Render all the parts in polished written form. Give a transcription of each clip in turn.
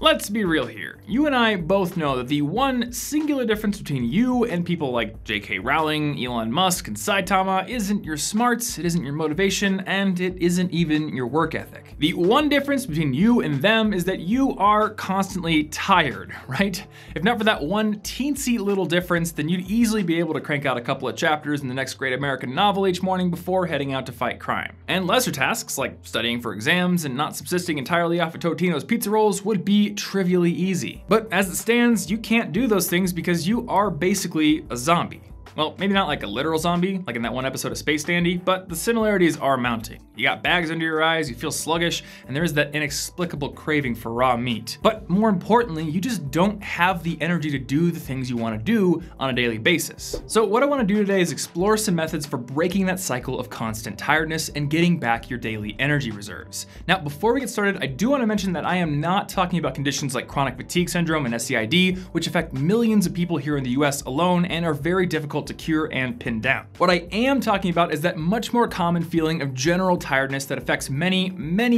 Let's be real here. You and I both know that the one singular difference between you and people like J.K. Rowling, Elon Musk, and Saitama isn't your smarts, it isn't your motivation, and it isn't even your work ethic. The one difference between you and them is that you are constantly tired, right? If not for that one teensy little difference, then you'd easily be able to crank out a couple of chapters in the next great American novel each morning before heading out to fight crime. And lesser tasks, like studying for exams and not subsisting entirely off of Totino's pizza rolls, would be trivially easy. But as it stands, you can't do those things because you are basically a zombie. Well, maybe not like a literal zombie, like in that one episode of Space Dandy, but the similarities are mounting. You got bags under your eyes, you feel sluggish, and there is that inexplicable craving for raw meat. But more importantly, you just don't have the energy to do the things you want to do on a daily basis. So what I want to do today is explore some methods for breaking that cycle of constant tiredness and getting back your daily energy reserves. Now, before we get started, I do want to mention that I am not talking about conditions like chronic fatigue syndrome and SCID, which affect millions of people here in the US alone and are very difficult to cure and pin down. What I am talking about is that much more common feeling of general tiredness that affects many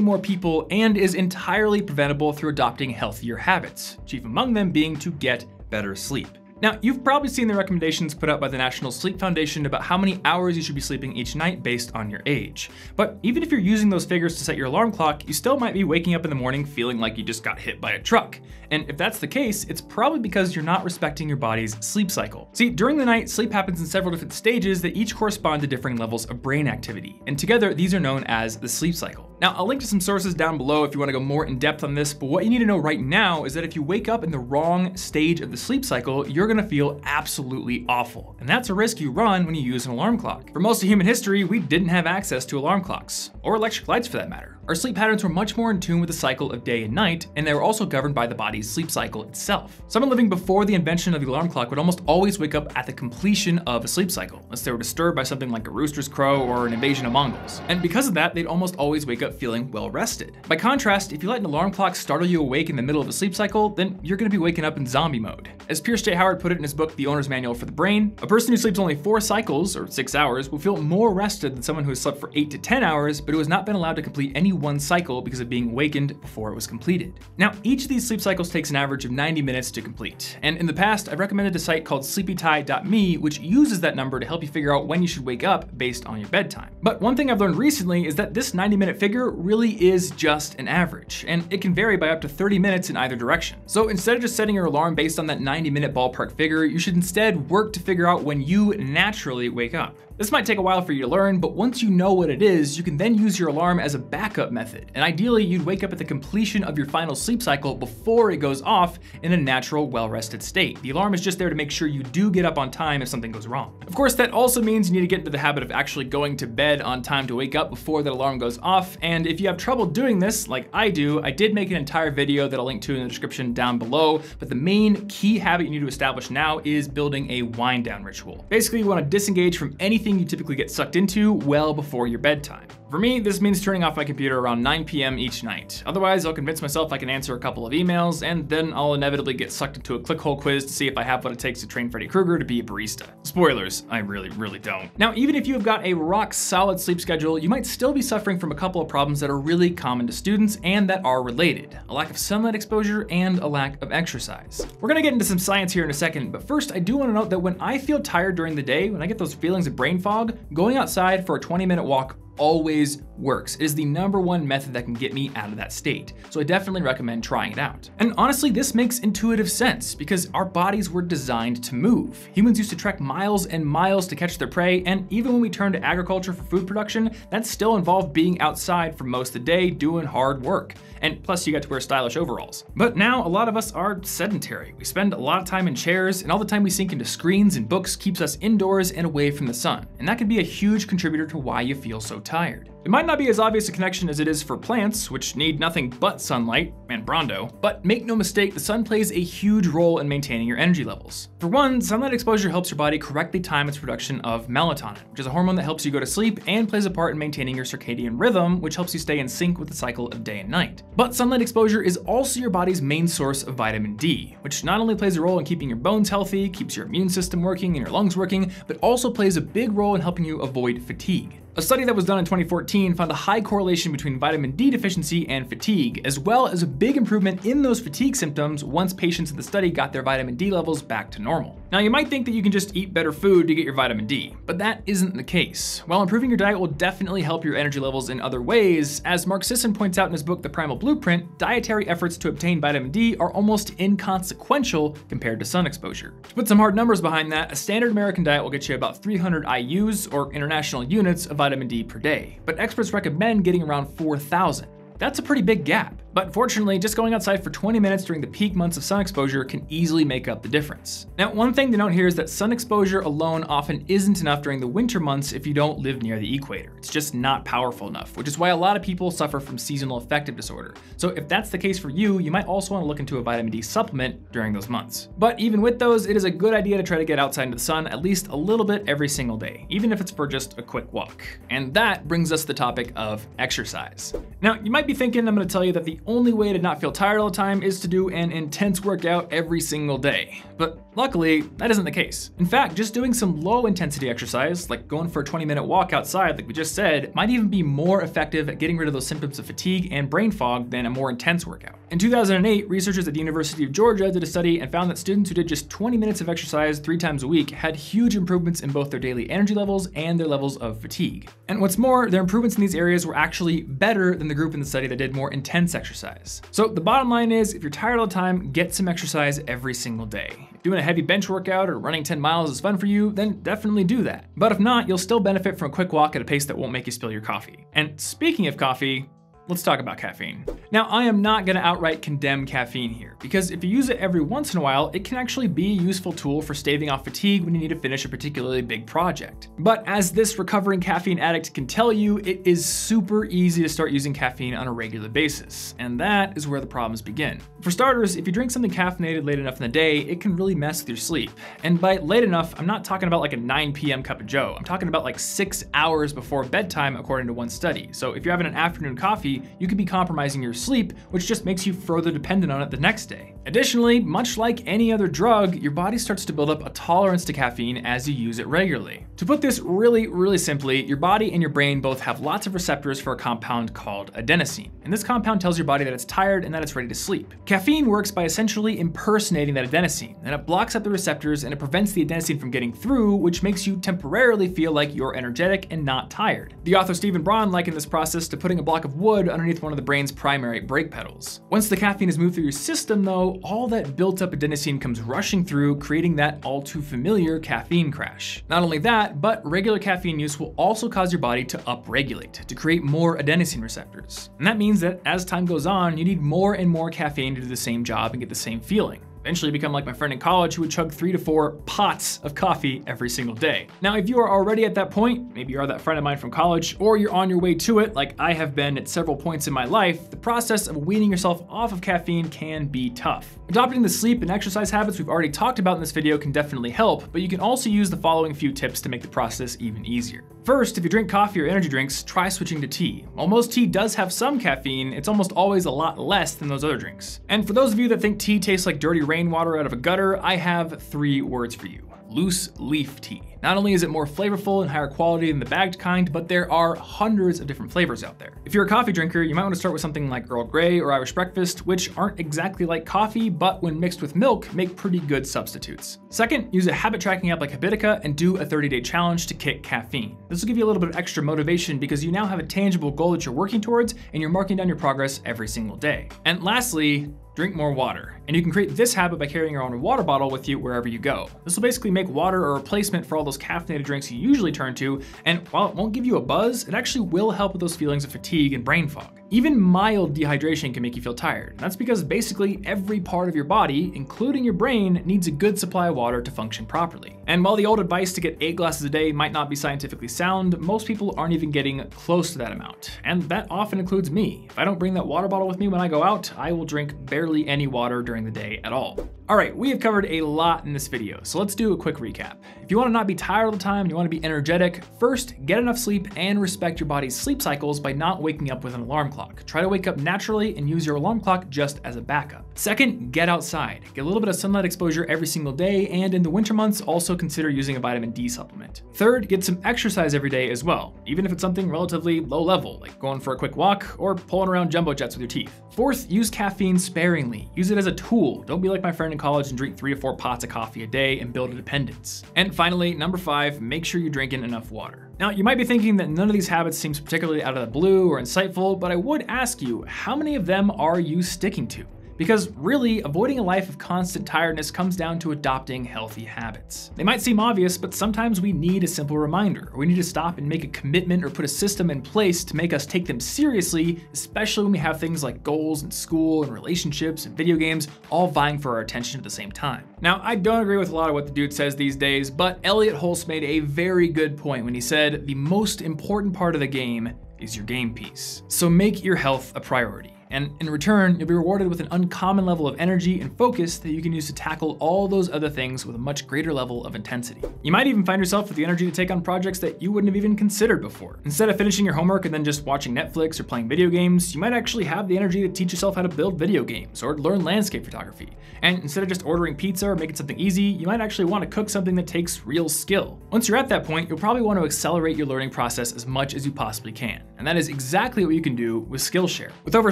more people and is entirely preventable through adopting healthier habits, chief among them being to get better sleep. Now, you've probably seen the recommendations put out by the National Sleep Foundation about how many hours you should be sleeping each night based on your age. But even if you're using those figures to set your alarm clock, you still might be waking up in the morning feeling like you just got hit by a truck. And if that's the case, it's probably because you're not respecting your body's sleep cycle. See, during the night, sleep happens in several different stages that each correspond to differing levels of brain activity. And together, these are known as the sleep cycle. Now, I'll link to some sources down below if you want to go more in depth on this, but what you need to know right now is that if you wake up in the wrong stage of the sleep cycle, you're gonna feel absolutely awful. And that's a risk you run when you use an alarm clock. For most of human history, we didn't have access to alarm clocks, or electric lights for that matter. Our sleep patterns were much more in tune with the cycle of day and night, and they were also governed by the body's sleep cycle itself. Someone living before the invention of the alarm clock would almost always wake up at the completion of a sleep cycle, unless they were disturbed by something like a rooster's crow or an invasion of Mongols. And because of that, they'd almost always wake up feeling well rested. By contrast, if you let an alarm clock startle you awake in the middle of a sleep cycle, then you're gonna be waking up in zombie mode. As Pierce J. Howard put it in his book, The Owner's Manual for the Brain, a person who sleeps only 4 cycles, or 6 hours, will feel more rested than someone who has slept for 8 to 10 hours, but who has not been allowed to complete any one cycle because of being awakened before it was completed. Now, each of these sleep cycles takes an average of 90 minutes to complete. And in the past, I've recommended a site called sleepytie.me, which uses that number to help you figure out when you should wake up based on your bedtime. But one thing I've learned recently is that this 90-minute figure really is just an average, and it can vary by up to 30 minutes in either direction. So instead of just setting your alarm based on that 90-minute ballpark figure, you should instead work to figure out when you naturally wake up. This might take a while for you to learn, but once you know what it is, you can then use your alarm as a backup method. And ideally, you'd wake up at the completion of your final sleep cycle before it goes off in a natural, well-rested state. The alarm is just there to make sure you do get up on time if something goes wrong. Of course, that also means you need to get into the habit of actually going to bed on time to wake up before that alarm goes off. And if you have trouble doing this, like I do, I did make an entire video that I'll link to in the description down below. But the main key habit you need to establish now is building a wind-down ritual. Basically, you want to disengage from anything you typically get sucked into well before your bedtime. For me, this means turning off my computer around 9 p.m. each night. Otherwise, I'll convince myself I can answer a couple of emails, and then I'll inevitably get sucked into a clickhole quiz to see if I have what it takes to train Freddy Krueger to be a barista. Spoilers, I really don't. Now, even if you have got a rock solid sleep schedule, you might still be suffering from a couple of problems that are really common to students and that are related: a lack of sunlight exposure and a lack of exercise. We're gonna get into some science here in a second, but first I do want to note that when I feel tired during the day, when I get those feelings of brain fog, going outside for a 20-minute walk always works. It is the #1 method that can get me out of that state. So I definitely recommend trying it out. And honestly, this makes intuitive sense because our bodies were designed to move. Humans used to trek miles and miles to catch their prey, and even when we turned to agriculture for food production, that still involved being outside for most of the day doing hard work. And plus you got to wear stylish overalls. But now a lot of us are sedentary. We spend a lot of time in chairs, and all the time we sink into screens and books keeps us indoors and away from the sun. And that can be a huge contributor to why you feel so tired. It might not be as obvious a connection as it is for plants, which need nothing but sunlight and Brondo, but make no mistake, the sun plays a huge role in maintaining your energy levels. For one, sunlight exposure helps your body correctly time its production of melatonin, which is a hormone that helps you go to sleep and plays a part in maintaining your circadian rhythm, which helps you stay in sync with the cycle of day and night. But sunlight exposure is also your body's main source of vitamin D, which not only plays a role in keeping your bones healthy, keeps your immune system working and your lungs working, but also plays a big role in helping you avoid fatigue. A study that was done in 2014 found a high correlation between vitamin D deficiency and fatigue, as well as a big improvement in those fatigue symptoms once patients in the study got their vitamin D levels back to normal. Now, you might think that you can just eat better food to get your vitamin D, but that isn't the case. While improving your diet will definitely help your energy levels in other ways, as Mark Sisson points out in his book The Primal Blueprint, dietary efforts to obtain vitamin D are almost inconsequential compared to sun exposure. To put some hard numbers behind that, a standard American diet will get you about 300 IUs, or international units, of vitamin D per day, but experts recommend getting around 4,000. That's a pretty big gap. But fortunately, just going outside for 20 minutes during the peak months of sun exposure can easily make up the difference. Now, one thing to note here is that sun exposure alone often isn't enough during the winter months if you don't live near the equator. It's just not powerful enough, which is why a lot of people suffer from seasonal affective disorder. So if that's the case for you, you might also want to look into a vitamin D supplement during those months. But even with those, it is a good idea to try to get outside into the sun at least a little bit every single day, even if it's for just a quick walk. And that brings us to the topic of exercise. Now, you might be thinking I'm going to tell you that the only way to not feel tired all the time is to do an intense workout every single day. But luckily, that isn't the case. In fact, just doing some low intensity exercise, like going for a 20-minute walk outside like we just said, might even be more effective at getting rid of those symptoms of fatigue and brain fog than a more intense workout. In 2008, researchers at the University of Georgia did a study and found that students who did just 20 minutes of exercise 3 times a week had huge improvements in both their daily energy levels and their levels of fatigue. And what's more, their improvements in these areas were actually better than the group in the study that did more intense exercise. So the bottom line is, if you're tired all the time, get some exercise every single day. If doing a heavy bench workout or running 10 miles is fun for you, then definitely do that. But if not, you'll still benefit from a quick walk at a pace that won't make you spill your coffee. And speaking of coffee, let's talk about caffeine. Now, I am not gonna outright condemn caffeine here, because if you use it every once in a while, it can actually be a useful tool for staving off fatigue when you need to finish a particularly big project. But as this recovering caffeine addict can tell you, it is super easy to start using caffeine on a regular basis, and that is where the problems begin. For starters, if you drink something caffeinated late enough in the day, it can really mess with your sleep. And by late enough, I'm not talking about like a 9 p.m. cup of joe. I'm talking about like 6 hours before bedtime, according to one study. So if you're having an afternoon coffee, you could be compromising your sleep, which just makes you further dependent on it the next day. Additionally, much like any other drug, your body starts to build up a tolerance to caffeine as you use it regularly. To put this really simply, your body and your brain both have lots of receptors for a compound called adenosine. And this compound tells your body that it's tired and that it's ready to sleep. Caffeine works by essentially impersonating that adenosine, and it blocks up the receptors and it prevents the adenosine from getting through, which makes you temporarily feel like you're energetic and not tired. The author Stephen Braun likened this process to putting a block of wood underneath one of the brain's primary brake pedals. Once the caffeine has moved through your system though, all that built up adenosine comes rushing through, creating that all too familiar caffeine crash. Not only that, but regular caffeine use will also cause your body to upregulate, to create more adenosine receptors. And that means that as time goes on, you need more and more caffeine to do the same job and get the same feeling. Eventually become like my friend in college who would chug 3 to 4 pots of coffee every single day. Now, if you are already at that point, maybe you are that friend of mine from college, or you're on your way to it like I have been at several points in my life, the process of weaning yourself off of caffeine can be tough. Adopting the sleep and exercise habits we've already talked about in this video can definitely help, but you can also use the following few tips to make the process even easier. First, if you drink coffee or energy drinks, try switching to tea. While most tea does have some caffeine, it's almost always a lot less than those other drinks. And for those of you that think tea tastes like dirty rainwater out of a gutter, I have 3 words for you. Loose leaf tea. Not only is it more flavorful and higher quality than the bagged kind, but there are hundreds of different flavors out there. If you're a coffee drinker, you might want to start with something like Earl Grey or Irish Breakfast, which aren't exactly like coffee, but when mixed with milk, make pretty good substitutes. Second, use a habit tracking app like Habitica and do a 30-day challenge to kick caffeine. This will give you a little bit of extra motivation because you now have a tangible goal that you're working towards and you're marking down your progress every single day. And lastly, drink more water. And you can create this habit by carrying your own water bottle with you wherever you go. This will basically make water a replacement for all those caffeinated drinks you usually turn to, and while it won't give you a buzz, it actually will help with those feelings of fatigue and brain fog. Even mild dehydration can make you feel tired. And that's because basically every part of your body, including your brain, needs a good supply of water to function properly. And while the old advice to get 8 glasses a day might not be scientifically sound, most people aren't even getting close to that amount. And that often includes me. If I don't bring that water bottle with me when I go out, I will drink barely any water during the day at all. All right, we have covered a lot in this video, so let's do a quick recap. If you want to not be tired all the time and you want to be energetic, first, get enough sleep and respect your body's sleep cycles by not waking up with an alarm clock. clock. Try to wake up naturally and use your alarm clock just as a backup. Second, get outside. Get a little bit of sunlight exposure every single day, and in the winter months, also consider using a vitamin D supplement. Third, get some exercise every day as well, even if it's something relatively low level, like going for a quick walk or pulling around jumbo jets with your teeth. Fourth, use caffeine sparingly. Use it as a tool. Don't be like my friend in college and drink 3 to 4 pots of coffee a day and build a dependence. And finally, number 5, make sure you're drinking enough water. Now, you might be thinking that none of these habits seems particularly out of the blue or insightful, but I would ask you, how many of them are you sticking to? Because really, avoiding a life of constant tiredness comes down to adopting healthy habits. They might seem obvious, but sometimes we need a simple reminder, or we need to stop and make a commitment or put a system in place to make us take them seriously, especially when we have things like goals in school and relationships and video games all vying for our attention at the same time. Now, I don't agree with a lot of what the dude says these days, but Elliot Hulse made a very good point when he said the most important part of the game is your game piece. So make your health a priority. And in return, you'll be rewarded with an uncommon level of energy and focus that you can use to tackle all those other things with a much greater level of intensity. You might even find yourself with the energy to take on projects that you wouldn't have even considered before. Instead of finishing your homework and then just watching Netflix or playing video games, you might actually have the energy to teach yourself how to build video games or learn landscape photography. And instead of just ordering pizza or making something easy, you might actually want to cook something that takes real skill. Once you're at that point, you'll probably want to accelerate your learning process as much as you possibly can. And that is exactly what you can do with Skillshare. With over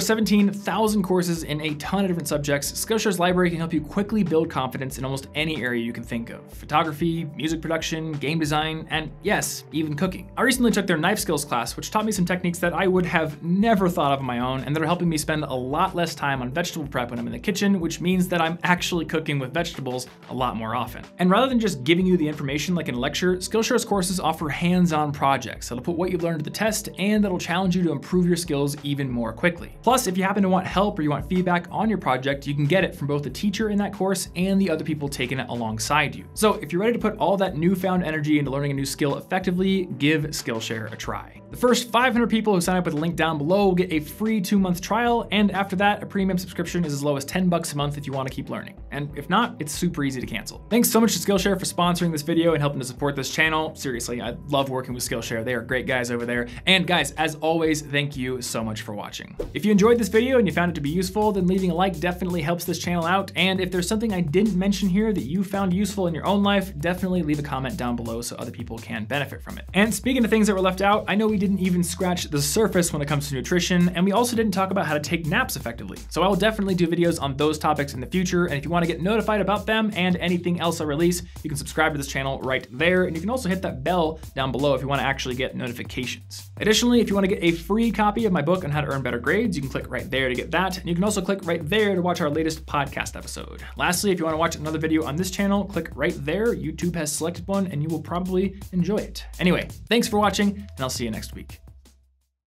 17,000 courses in a ton of different subjects, Skillshare's library can help you quickly build confidence in almost any area you can think of. Photography, music production, game design, and yes, even cooking. I recently took their knife skills class, which taught me some techniques that I would have never thought of on my own, and that are helping me spend a lot less time on vegetable prep when I'm in the kitchen, which means that I'm actually cooking with vegetables a lot more often. And rather than just giving you the information like in a lecture, Skillshare's courses offer hands-on projects that'll put what you've learned to the test and that'll challenge you to improve your skills even more quickly. Plus, if you happen to want help or you want feedback on your project, you can get it from both the teacher in that course and the other people taking it alongside you. So if you're ready to put all that newfound energy into learning a new skill effectively, give Skillshare a try. The first 500 people who sign up with the link down below will get a free 2-month trial, and after that, a premium subscription is as low as $10 a month if you want to keep learning. And if not, it's super easy to cancel. Thanks so much to Skillshare for sponsoring this video and helping to support this channel. Seriously, I love working with Skillshare. They are great guys over there. And guys, as always, thank you so much for watching. If you enjoyed this video and you found it to be useful, then leaving a like definitely helps this channel out. And if there's something I didn't mention here that you found useful in your own life, definitely leave a comment down below so other people can benefit from it. And speaking of things that were left out, I know we didn't even scratch the surface when it comes to nutrition, and we also didn't talk about how to take naps effectively. So I will definitely do videos on those topics in the future, and if you want to get notified about them and anything else I release, you can subscribe to this channel right there, and you can also hit that bell down below if you want to actually get notifications. Additionally, if you want to get a free copy of my book on how to earn better grades, you can click right there to get that, and you can also click right there to watch our latest podcast episode. Lastly, if you want to watch another video on this channel, click right there. YouTube has selected one, and you will probably enjoy it. Anyway, thanks for watching, and I'll see you next week.